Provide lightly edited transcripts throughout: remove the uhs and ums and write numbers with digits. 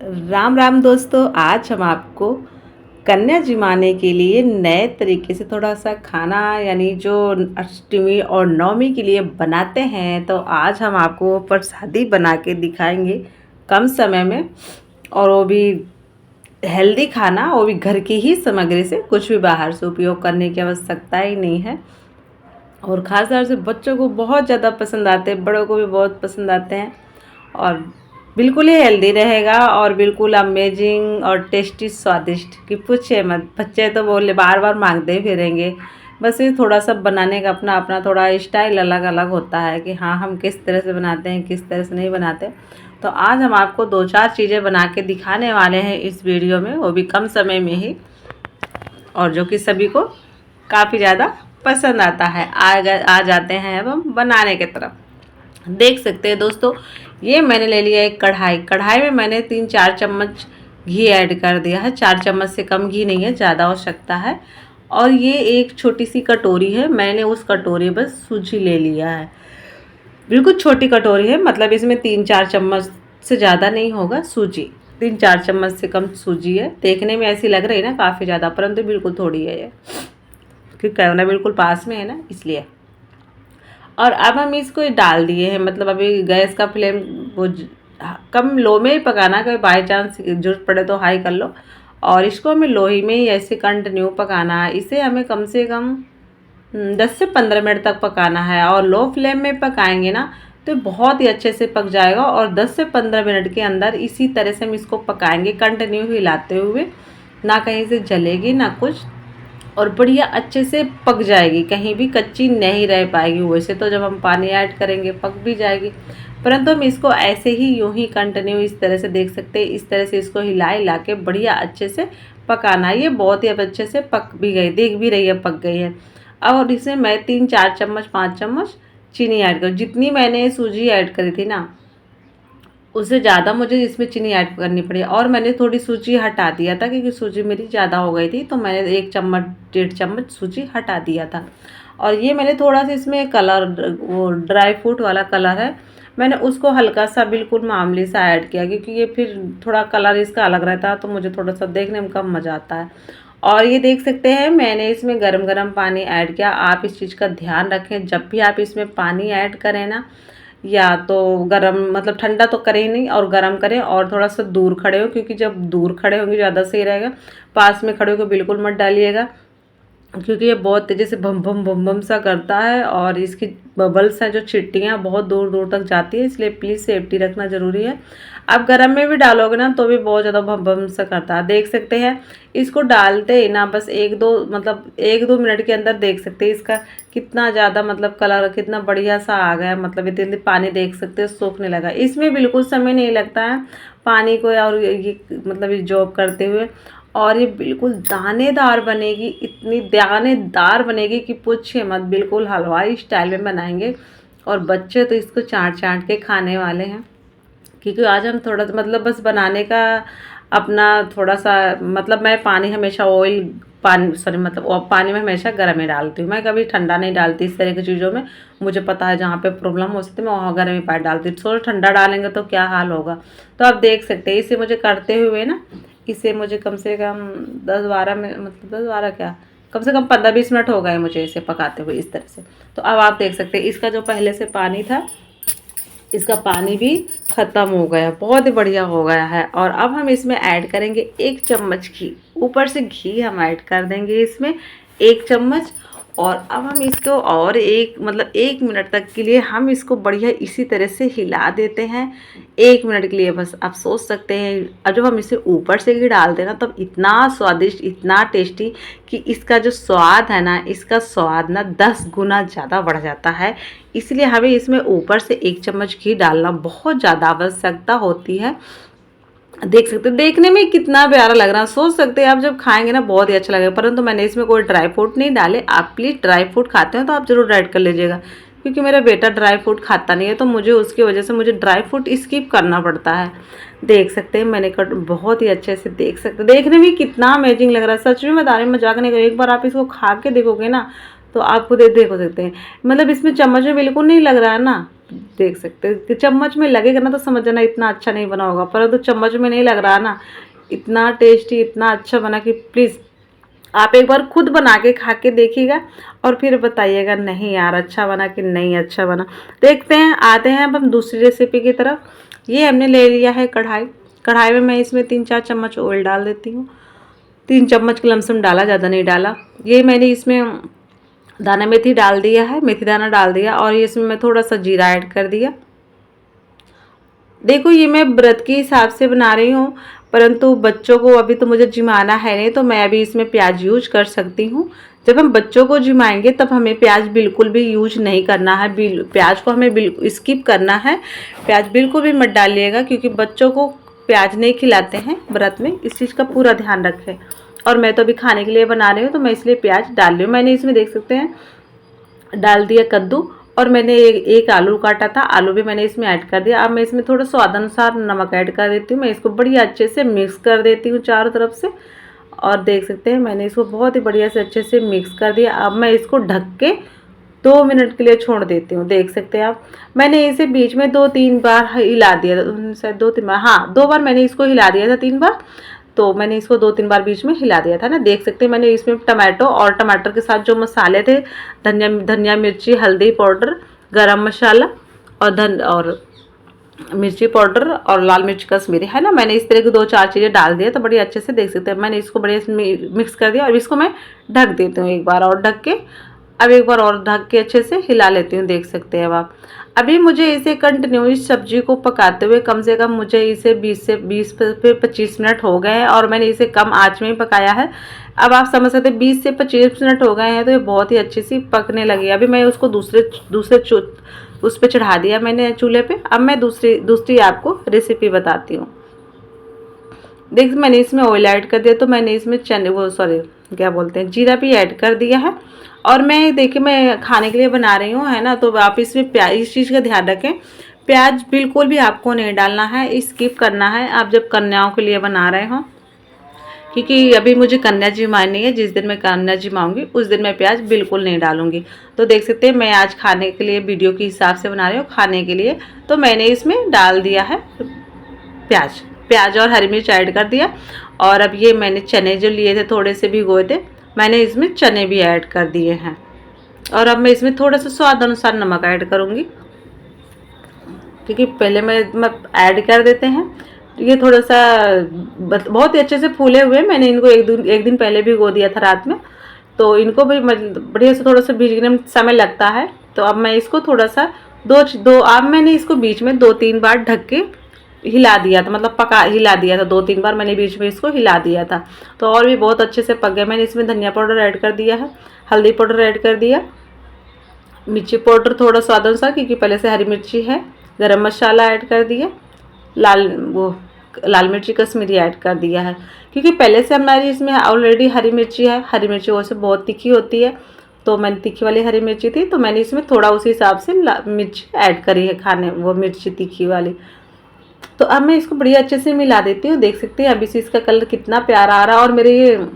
राम राम दोस्तों, आज हम आपको कन्या जमाने के लिए नए तरीके से थोड़ा सा खाना यानी जो अष्टमी और नवमी के लिए बनाते हैं, तो आज हम आपको वो प्रसादी बना के दिखाएंगे कम समय में। और वो भी हेल्दी खाना, वो भी घर की ही सामग्री से, कुछ भी बाहर से उपयोग करने की आवश्यकता ही नहीं है। और ख़ास तौर से बच्चों को बहुत ज़्यादा पसंद आते हैं, बड़ों को भी बहुत पसंद आते हैं। और बिल्कुल ही हेल्दी रहेगा और बिल्कुल अमेजिंग और टेस्टी स्वादिष्ट कि पूछे मत। बच्चे तो बोले बार बार मांगते ही फिरेंगे। बस ये थोड़ा सा बनाने का अपना अपना थोड़ा स्टाइल अलग अलग होता है कि हाँ, हम किस तरह से बनाते हैं, किस तरह से नहीं बनाते। तो आज हम आपको 2-4 चीज़ें बना के दिखाने वाले हैं इस वीडियो में, वो भी कम समय में ही, और जो कि सभी को काफ़ी ज़्यादा पसंद आता है। आ जाते हैं अब हम बनाने की तरफ। देख सकते हैं दोस्तों, ये मैंने ले लिया एक कढ़ाई। कढ़ाई में मैंने 3-4 चम्मच घी ऐड कर दिया है। 4 चम्मच से कम घी नहीं है, ज़्यादा आवश्यकता है। और ये एक छोटी सी कटोरी है, मैंने उस कटोरी बस सूजी ले लिया है। बिल्कुल छोटी कटोरी है, मतलब इसमें 3-4 चम्मच से ज़्यादा नहीं होगा सूजी। 3-4 चम्मच से कम सूजी है। देखने में ऐसी लग रही है ना काफ़ी ज़्यादा, परंतु बिल्कुल थोड़ी है ये, क्योंकि कैमरा बिल्कुल पास में है ना, इसलिए। और अब हम इसको डाल दिए हैं, मतलब अभी गैस का फ्लेम वो कम लो में ही पकाना, कभी बाई चांस जरूरत पड़े तो हाई कर लो। और इसको हमें लो ही में ही ऐसे कंटिन्यू पकाना है। इसे हमें कम से कम 10 से 15 मिनट तक पकाना है। और लो फ्लेम में पकाएंगे ना तो बहुत ही अच्छे से पक जाएगा। और 10 से 15 मिनट के अंदर इसी तरह से हम इसको पकाएंगे, कंटिन्यू हिलाते हुए, ना कहीं से जलेगी ना कुछ, और बढ़िया अच्छे से पक जाएगी, कहीं भी कच्ची नहीं रह पाएगी। वैसे तो जब हम पानी ऐड करेंगे पक भी जाएगी, परंतु हम इसको ऐसे ही यूं ही कंटिन्यू इस तरह से, देख सकते हैं, इस तरह से इसको हिला हिला के बढ़िया अच्छे से पकाना है। ये बहुत ही अब अच्छे से पक भी गई, देख भी रही है पक गई है। और इसमें मैं 3-4 चम्मच 5 चम्मच चीनी ऐड करूँ। जितनी मैंने सूजी ऐड करी थी ना, उससे ज़्यादा मुझे इसमें चीनी ऐड करनी पड़ी। और मैंने थोड़ी सूजी हटा दिया था, क्योंकि सूजी मेरी ज़्यादा हो गई थी, तो मैंने 1 चम्मच 1.5 चम्मच सूजी हटा दिया था। और ये मैंने थोड़ा सा इसमें कलर, वो ड्राई फ्रूट वाला कलर है, मैंने उसको हल्का सा बिल्कुल मामूली सा ऐड किया, क्योंकि ये फिर थोड़ा कलर इसका अलग रहता है, तो मुझे थोड़ा सा देखने में कम मज़ा आता है। और ये देख सकते हैं मैंने इसमें गरम गरम पानी ऐड किया। आप इस चीज़ का ध्यान रखें, जब भी आप इसमें पानी ऐड करें ना, या तो गरम, मतलब ठंडा तो करें ही नहीं, और गरम करें और थोड़ा सा दूर खड़े हो, क्योंकि जब दूर खड़े होंगे ज़्यादा सही रहेगा। पास में खड़े होकर बिल्कुल मत डालिएगा, क्योंकि ये बहुत तेज़ी से भम भम भम भम सा करता है, और इसकी बबल्स हैं जो छिट्टियाँ बहुत दूर दूर तक जाती है, इसलिए प्लीज़ सेफ्टी रखना ज़रूरी है। आप गरम में भी डालोगे ना तो भी बहुत ज़्यादा भम भम सा करता है। देख सकते हैं इसको डालते ही ना बस 1-2, मतलब 1-2 मिनट के अंदर देख सकते हैं इसका कितना ज़्यादा, मतलब कलर कितना बढ़िया सा आ गया। मतलब इतने पानी देख सकते हैं सूखने लगा। इसमें बिल्कुल समय नहीं लगता है पानी को, और ये मतलब ये जॉब करते हुए। और ये बिल्कुल दानेदार बनेगी, इतनी दानेदार बनेगी कि पूछिए मत। बिल्कुल हलवाई स्टाइल में बनाएंगे, और बच्चे तो इसको चाट चाट के खाने वाले हैं। क्योंकि आज हम थोड़ा, मतलब बस बनाने का अपना थोड़ा सा, मतलब मैं पानी हमेशा ऑयल, पानी सॉरी, मतलब पानी में हमेशा गर्म ही डालती हूँ। मैं कभी ठंडा नहीं डालती इस तरह की चीज़ों में। मुझे पता है जहाँ पे प्रॉब्लम हो सकती है, मैं वहाँ गर्म ही पानी डालती हूँ। थोड़ा ठंडा डालेंगे तो क्या हाल होगा। तो आप देख सकते हैं इसे मुझे करते हुए ना, इसे मुझे कम से कम 10-12 मिनट, मतलब 10-12 क्या, कम से कम 15-20 मिनट हो गए मुझे इसे पकाते हुए इस तरह से। तो अब आप देख सकते हैं इसका जो पहले से पानी था, इसका पानी भी ख़त्म हो गया, बहुत ही बढ़िया हो गया है। और अब हम इसमें ऐड करेंगे 1 चम्मच घी। ऊपर से घी हम ऐड कर देंगे इसमें 1 चम्मच। और अब हम इसको और मतलब 1 मिनट तक के लिए हम इसको बढ़िया इसी तरह से हिला देते हैं। 1 मिनट के लिए बस। आप सोच सकते हैं, अब जब हम इसे ऊपर से घी डालते हैं ना, तब इतना स्वादिष्ट, इतना टेस्टी, कि इसका जो स्वाद है ना, इसका स्वाद ना 10 गुना ज़्यादा बढ़ जाता है। इसलिए हमें इसमें ऊपर से 1 चम्मच घी डालना बहुत ज़्यादा आवश्यकता होती है। देख सकते हैं देखने में कितना प्यारा लग रहा है। सोच सकते हैं आप जब खाएंगे ना बहुत ही अच्छा लगेगा। परंतु मैंने इसमें कोई ड्राई फ्रूट नहीं डाले। आप प्लीज़ ड्राई फ्रूट खाते हैं तो आप ज़रूर ऐड कर लीजिएगा, क्योंकि मेरा बेटा ड्राई फ्रूट खाता नहीं है, तो मुझे उसकी वजह से मुझे ड्राई फ्रूट स्किप करना पड़ता है। देख सकते हैं मैंने कट बहुत ही अच्छे से, देख सकते हैं देखने में कितना अमेजिंग लग रहा है। सच में बता रही हूँ, मजाक नहीं कर रही। एक बार आप इसको खा के देखोगे ना तो आप खुद देखो सकते हैं, मतलब इसमें चम्मच में बिल्कुल नहीं लग रहा है ना, देख सकते हैं कि चम्मच में लगेगा ना तो समझ जाना इतना अच्छा नहीं बना होगा, परंतु चम्मच में नहीं लग रहा ना, इतना टेस्टी इतना अच्छा बना कि प्लीज़ आप एक बार खुद बना के खा के देखिएगा और फिर बताइएगा नहीं यार अच्छा बना कि नहीं अच्छा बना। देखते हैं, आते हैं अब हम दूसरी रेसिपी की तरफ। ये हमने ले लिया है कढ़ाई। कढ़ाई में मैं इसमें 3-4 चम्मच ऑयल डाल देती हूँ। 3 चम्मच के लमसम डाला, ज़्यादा नहीं डाला। ये मैंने इसमें दाना मेथी डाल दिया है, मेथी दाना डाल दिया, और ये इसमें मैं थोड़ा सा जीरा ऐड कर दिया। देखो ये मैं व्रत के हिसाब से बना रही हूँ, परंतु बच्चों को अभी तो मुझे जिमाना है नहीं, तो मैं अभी इसमें प्याज यूज कर सकती हूँ। जब हम बच्चों को जिमाएंगे तब हमें प्याज बिल्कुल भी यूज नहीं करना है, प्याज को हमें बिल्कुल स्किप करना है। प्याज बिल्कुल भी मत डालिएगा, क्योंकि बच्चों को प्याज नहीं खिलाते हैं व्रत में, इस चीज़ का पूरा ध्यान रखें। और मैं तो अभी खाने के लिए बना रही हूँ तो मैं इसलिए प्याज डाल रही हूँ। मैंने इसमें देख सकते हैं डाल दिया कद्दू, और मैंने एक आलू काटा था, आलू भी मैंने इसमें ऐड कर दिया। अब मैं इसमें थोड़ा स्वाद अनुसार नमक ऐड कर देती हूँ। मैं इसको बढ़िया अच्छे से मिक्स कर देती हूँ चारों तरफ से, और देख सकते हैं मैंने इसको बहुत ही बढ़िया से अच्छे से मिक्स कर दिया। अब मैं इसको ढक के 2 मिनट के लिए छोड़ देती हूँ। देख सकते हैं आप, मैंने इसे बीच में 2-3 बार हिला दिया, शायद 2-3 बार, हाँ 2 बार मैंने इसको हिला दिया था, 3 बार तो मैंने इसको 2-3 बार बीच में हिला दिया था ना। देख सकते हैं मैंने इसमें टमाटो और टमाटर के साथ जो मसाले थे, धनिया मिर्ची हल्दी पाउडर गरम मसाला और मिर्ची पाउडर और लाल मिर्च कश्मीरी है ना, मैंने इस तरह की 2-4 चीज़ें डाल दिया। तो बड़ी अच्छे से देख सकते हैं मैंने इसको बढ़िया मिक्स कर दिया, और इसको मैं ढक देती हूँ एक बार और ढक के। अब एक बार और ढक के अच्छे से हिला लेती हूँ। देख सकते हैं अब आप, अभी मुझे इसे कंटिन्यू इस सब्जी को पकाते हुए कम से कम मुझे इसे 20 से 25 मिनट हो गए हैं, और मैंने इसे कम आंच में ही पकाया है। अब आप समझ सकते हैं 20 से 25 मिनट हो गए हैं, तो ये बहुत ही अच्छी सी पकने लगी। अभी मैं उसको दूसरे उस पर चढ़ा दिया मैंने चूल्हे पे। अब मैं दूसरी आपको रेसिपी बताती हूँ। देख मैंने इसमें ऑयल ऐड कर दिया, तो मैंने इसमें क्या बोलते हैं जीरा भी ऐड कर दिया है। और मैं देखिए मैं खाने के लिए बना रही हूँ है ना, तो आप इसमें प्याज, इस चीज़ का ध्यान रखें, प्याज बिल्कुल भी आपको नहीं डालना है, स्किप करना है आप जब कन्याओं के लिए बना रहे हो, क्योंकि अभी मुझे कन्या जिमानी है। जिस दिन मैं कन्या जिमाऊंगी उस दिन मैं प्याज बिल्कुल नहीं डालूंगी। तो देख सकते हैं मैं आज खाने के लिए वीडियो के हिसाब से बना रही हूँ, खाने के लिए तो मैंने इसमें डाल दिया है प्याज और हरी मिर्च ऐड कर दिया। और अब ये मैंने चने जो लिए थे थोड़े से भिगोए थे, मैंने इसमें चने भी ऐड कर दिए हैं। और अब मैं इसमें थोड़ा सा स्वाद अनुसार नमक ऐड करूँगी, क्योंकि पहले मैं ऐड कर देते हैं। ये थोड़ा सा बहुत ही अच्छे से फूले हुए, मैंने इनको एक दिन पहले भिगो दिया था रात में, तो इनको भी बढ़िया से थोड़ा सा भीगने में समय लगता है। तो अब मैं इसको थोड़ा सा अब मैंने इसको बीच में 2-3 बार ढक के हिला दिया था, मतलब हिला दिया था 2-3 बार मैंने बीच में इसको हिला दिया था, तो और भी बहुत अच्छे से पक गया। मैंने इसमें धनिया पाउडर ऐड कर दिया है, हल्दी पाउडर ऐड कर दिया, मिर्ची पाउडर थोड़ा स्वाद अनुसार क्योंकि पहले से हरी मिर्ची है, गरम मसाला ऐड कर दिया, लाल मिर्ची कश्मीरी ऐड कर दिया है, क्योंकि पहले से हमारी इसमें ऑलरेडी हरी मिर्ची है। हरी मिर्ची वैसे बहुत तीखी होती है, तो मैंने तीखी वाली हरी मिर्ची थी, तो मैंने इसमें थोड़ा उसी हिसाब से मिर्ची ऐड करी है, वो मिर्ची तीखी वाली। तो अब मैं इसको बढ़िया अच्छे से मिला देती हूँ। देख सकते हैं अभी से इसका कलर कितना प्यारा आ रहा है, और मेरे ये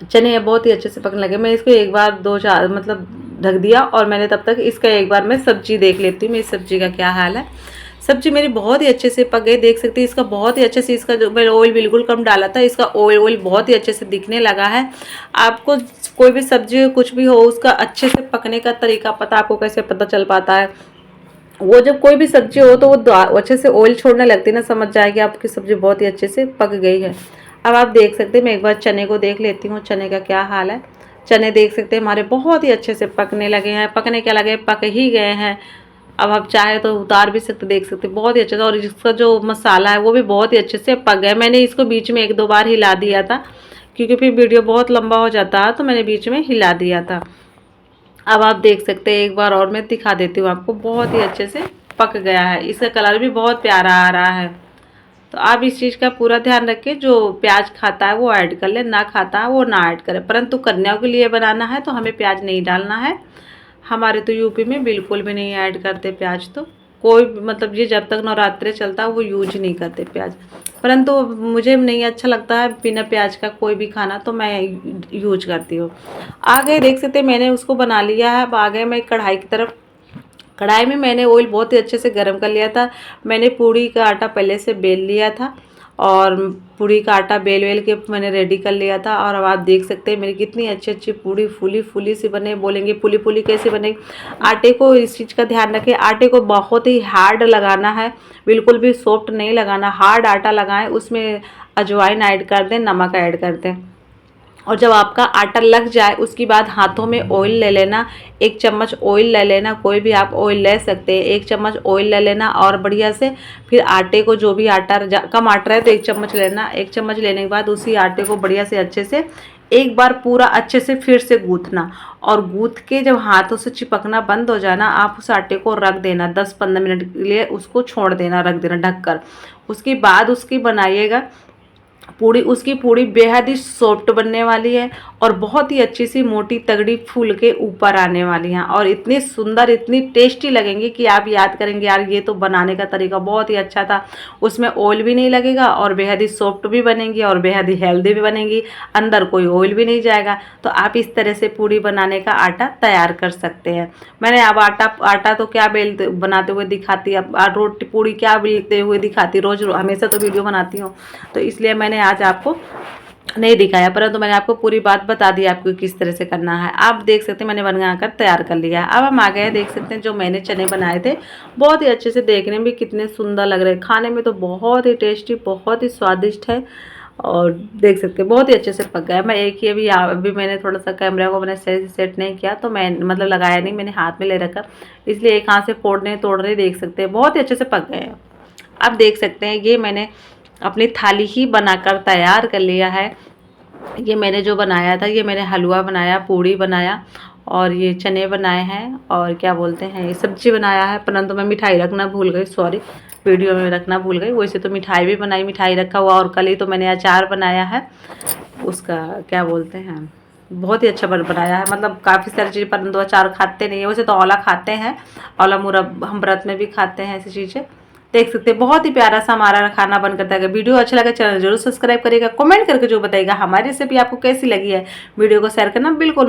चने बहुत ही अच्छे से पकने लगे। मैं इसको एक बार 2-4 मतलब ढक दिया, और मैंने तब तक इसका एक बार मैं सब्जी देख लेती हूँ मेरी सब्जी का क्या हाल है। सब्जी मेरी बहुत ही अच्छे से पक गई। देख सकते हैं इसका बहुत ही अच्छे से, इसका जो मैंने ऑयल बिल्कुल कम डाला था, इसका ऑयल बहुत ही अच्छे से दिखने लगा है। आपको कोई भी सब्जी कुछ भी हो उसका अच्छे से पकने का तरीका पता, आपको कैसे पता चल पाता है? वो जब कोई भी सब्जी हो तो वो अच्छे से ऑयल छोड़ने लगती है ना, समझ जाएगी आपकी सब्जी बहुत ही अच्छे से पक गई है। अब आप देख सकते हैं मैं एक बार चने को देख लेती हूँ, चने का क्या हाल है। चने देख सकते हैं हमारे बहुत ही अच्छे से पकने लगे हैं, पकने क्या लगे, पक ही गए हैं। अब आप चाहे तो उतार भी सकते, देख सकते बहुत ही अच्छे से। और इसका जो मसाला है वो भी बहुत ही अच्छे से पक गया। मैंने इसको बीच में 1-2 बार हिला दिया था, क्योंकि फिर वीडियो बहुत लंबा हो जाता है, तो मैंने बीच में हिला दिया था। अब आप देख सकते हैं एक बार और मैं दिखा देती हूँ आपको, बहुत ही अच्छे से पक गया है। इसका कलर भी बहुत प्यारा आ रहा है। तो आप इस चीज़ का पूरा ध्यान रखें, जो प्याज खाता है वो ऐड कर ले, ना खाता है वो ना ऐड करे। परंतु कन्याओं के लिए बनाना है तो हमें प्याज नहीं डालना है। हमारे तो यूपी में बिल्कुल भी नहीं ऐड करते प्याज, तो कोई मतलब ये जब तक नवरात्रे चलता है वो यूज नहीं करते प्याज। परंतु मुझे नहीं अच्छा लगता है बिना प्याज का कोई भी खाना, तो मैं यूज करती हूँ। आगे देख सकते हैं मैंने उसको बना लिया है। अब आ गए मैं कढ़ाई की तरफ। कढ़ाई में मैंने ऑयल बहुत ही अच्छे से गर्म कर लिया था। मैंने पूड़ी का आटा पहले से बेल लिया था और पूड़ी का आटा बेल वेल के मैंने रेडी कर लिया था। और अब आप देख सकते हैं मेरी कितनी अच्छी अच्छी पूड़ी फूली फूली सी बने। बोलेंगे फूली फूली कैसे बने? आटे को इस चीज़ का ध्यान रखें, आटे को बहुत ही हार्ड लगाना है, बिल्कुल भी सॉफ्ट नहीं लगाना। हार्ड आटा लगाएं, उसमें अजवाइन ऐड कर दें, नमक ऐड कर दें। और जब आपका आटा लग जाए उसके बाद हाथों में ऑयल ले लेना, 1 चम्मच ऑयल ले लेना, कोई भी आप ऑयल ले सकते हैं। 1 चम्मच ऑयल ले लेना और बढ़िया से फिर आटे को, जो भी आटा कम आटा है तो 1 चम्मच लेना। 1 चम्मच लेने के बाद उसी आटे को बढ़िया से अच्छे से एक बार पूरा अच्छे से फिर से गूँथना। और गूँथ के जब हाथों से चिपकना बंद हो जाना, आप उस आटे को रख देना 10-15 मिनट के लिए, उसको छोड़ देना, रख देना ढककर। उसके बाद उसकी बनाइएगा पूड़ी। उसकी पूड़ी बेहद ही सॉफ्ट बनने वाली है और बहुत ही अच्छी सी मोटी तगड़ी फूल के ऊपर आने वाली हैं और इतनी सुंदर, इतनी टेस्टी लगेंगी कि आप याद करेंगे यार ये तो बनाने का तरीका बहुत ही अच्छा था। उसमें ऑयल भी नहीं लगेगा और बेहद ही सॉफ्ट भी बनेंगी और बेहद ही हेल्दी भी बनेंगी, अंदर कोई ऑयल भी नहीं जाएगा। तो आप इस तरह से पूड़ी बनाने का आटा तैयार कर सकते हैं। मैंने अब आटा तो क्या बेलते बनाते हुए दिखाती, अब रोटी पूड़ी क्या बेलते हुए दिखाती, रोज़ हमेशा तो वीडियो बनाती हूँ, तो इसलिए मैंने आज आपको नहीं दिखाया, परंतु मैंने आपको पूरी बात बता दी आपको किस तरह से करना है। आप देख सकते हैं मैंने बनाकर तैयार कर लिया है। अब हम आ गए, देख सकते हैं जो मैंने चने बनाए थे बहुत ही अच्छे से, देखने में कितने सुंदर लग रहे हैं, खाने में तो बहुत ही टेस्टी, बहुत ही स्वादिष्ट है। और देख सकते हैं बहुत ही अच्छे से पक गया। मैं एक ही अभी मैंने थोड़ा सा कैमरा को मैंने सही से सेट नहीं किया, तो मैं मतलब लगाया नहीं, मैंने हाथ में ले रखा, इसलिए एक हाथ से फोड़ने तोड़ रहे, देख सकते हैं बहुत ही अच्छे से पक गए हैं। अब देख सकते हैं ये मैंने अपनी थाली ही बनाकर तैयार कर लिया है। ये मैंने जो बनाया था, ये मैंने हलवा बनाया, पूड़ी बनाया और ये चने बनाए हैं और क्या बोलते हैं ये सब्जी बनाया है। परंतु मैं मिठाई रखना भूल गई, सॉरी, वीडियो में रखना भूल गई। वैसे तो मिठाई भी बनाई, मिठाई रखा हुआ, और कल ही तो मैंने अचार बनाया है, उसका क्या बोलते हैं, बहुत ही अच्छा बनाया है। मतलब काफ़ी सारी चीज़ें, परंतु अचार खाते नहीं है, वैसे तो औला खाते हैं, औला मुरब्बा हम व्रत में भी खाते हैं ऐसी चीज़ें। देख सकते हैं बहुत ही प्यारा सा हमारा खाना बन करता है। वीडियो अच्छा लगा चैनल जरूर सब्सक्राइब करिएगा, कमेंट करके जो बताइएगा हमारी रेसिपी आपको कैसी लगी है। वीडियो को शेयर करना बिल्कुल